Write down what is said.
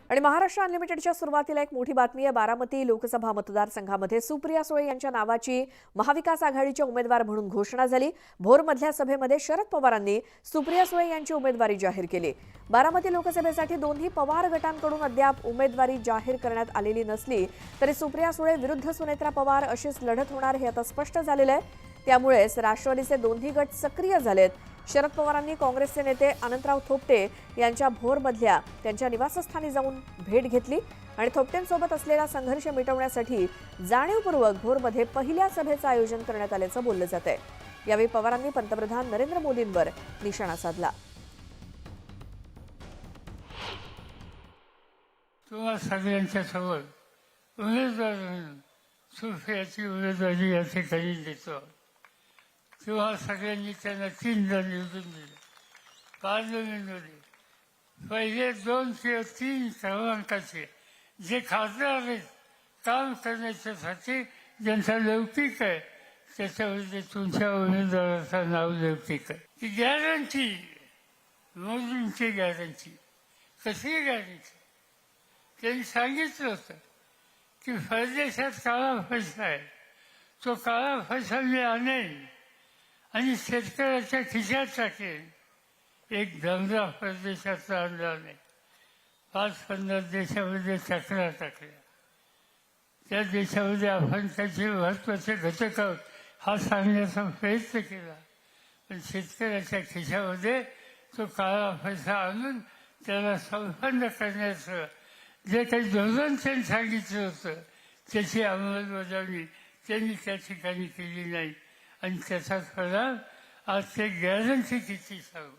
आणि महाराष्ट्र अनलिमिटेडच्या सुरुवातीला एक मोठी बातमी आहे। बारामती लोकसभा मतदारसंघामध्ये सुप्रिया सुळे यांच्या नावाची महाविकास आघाडीचे उमेदवार म्हणून घोषणा झाली। भोरमधल्या सभेमध्ये शरद पवारांनी सुप्रिया सुळे यांची उमेदवारी जाहीर केली। बारामती लोकसभेसाठी दोन्ही पवार गटांकडून अद्याप उमेदवारी जाहीर करण्यात आलेली नसली तरी सुप्रिया सुळे विरुद्ध सुनेत्रा पवार अशीच लढत होणार हे आता स्पष्ट झालेलं आहे। त्यामुळेच राष्ट्रवादीचे दोन्ही गट सक्रिय झालेत। शरद पवारांनी काँग्रेसचे नेते अनंतराव थोपटे यांच्या भोरमधल्या त्यांच्या निवासस्थानी जाऊन भेट घेतली आणि थोपटेंसोबत असलेला संघर्ष मिटवण्यासाठी जाणीवपूर्वक भोरमध्ये पहिल्या सभेचं आयोजन करण्यात आल्याचं बोललं जातंय। यावेळी पवारांनी पंतप्रधान नरेंद्र मोदींवर निशाणा साधला। तुम्हा सगळ्यांच्या समोर उमेदवार सुप्रियाची उमेदवारी या ठिकाणी देतो। तेव्हा सगळ्यांनी त्यांना 3दा निवडून दिलं। पार्लमेंटमध्ये पहिले 2 किंवा 3 क्रमांकाचे जे खासदार आहेत काम करण्याच्यासाठी ज्यांचा लौकिक आहे त्याच्यामध्ये तुमच्या उमेदवाराचं नाव लौकिक आहे। ही गॅरंटी मोदींची गॅरंटी कशी गॅरंटी त्यांनी सांगितलं होतं की परदेशात काळा पैसा आहे, तो काळा पैसा मी आणेन आणि शेतकऱ्याच्या खिशात टाकेन। एक धंदा परदेशाचा आणला नाही, 5-15 देशामध्ये चक्रा टाकल्या। त्या देशामध्ये आपण त्याचे महत्त्वाचे घटक आहोत हा सांगण्याचा प्रयत्न केला, पण शेतकऱ्याच्या खिशामध्ये तो काळा पैसा आणून त्याला संपन्न करण्याचं जे काही धोरण त्यांनी सांगितलं होतं त्याची अंमलबजावणी त्यांनी त्या ठिकाणी केली नाही आणि त्याचा परिणाम आज ते गॅरंटी किती सांगू।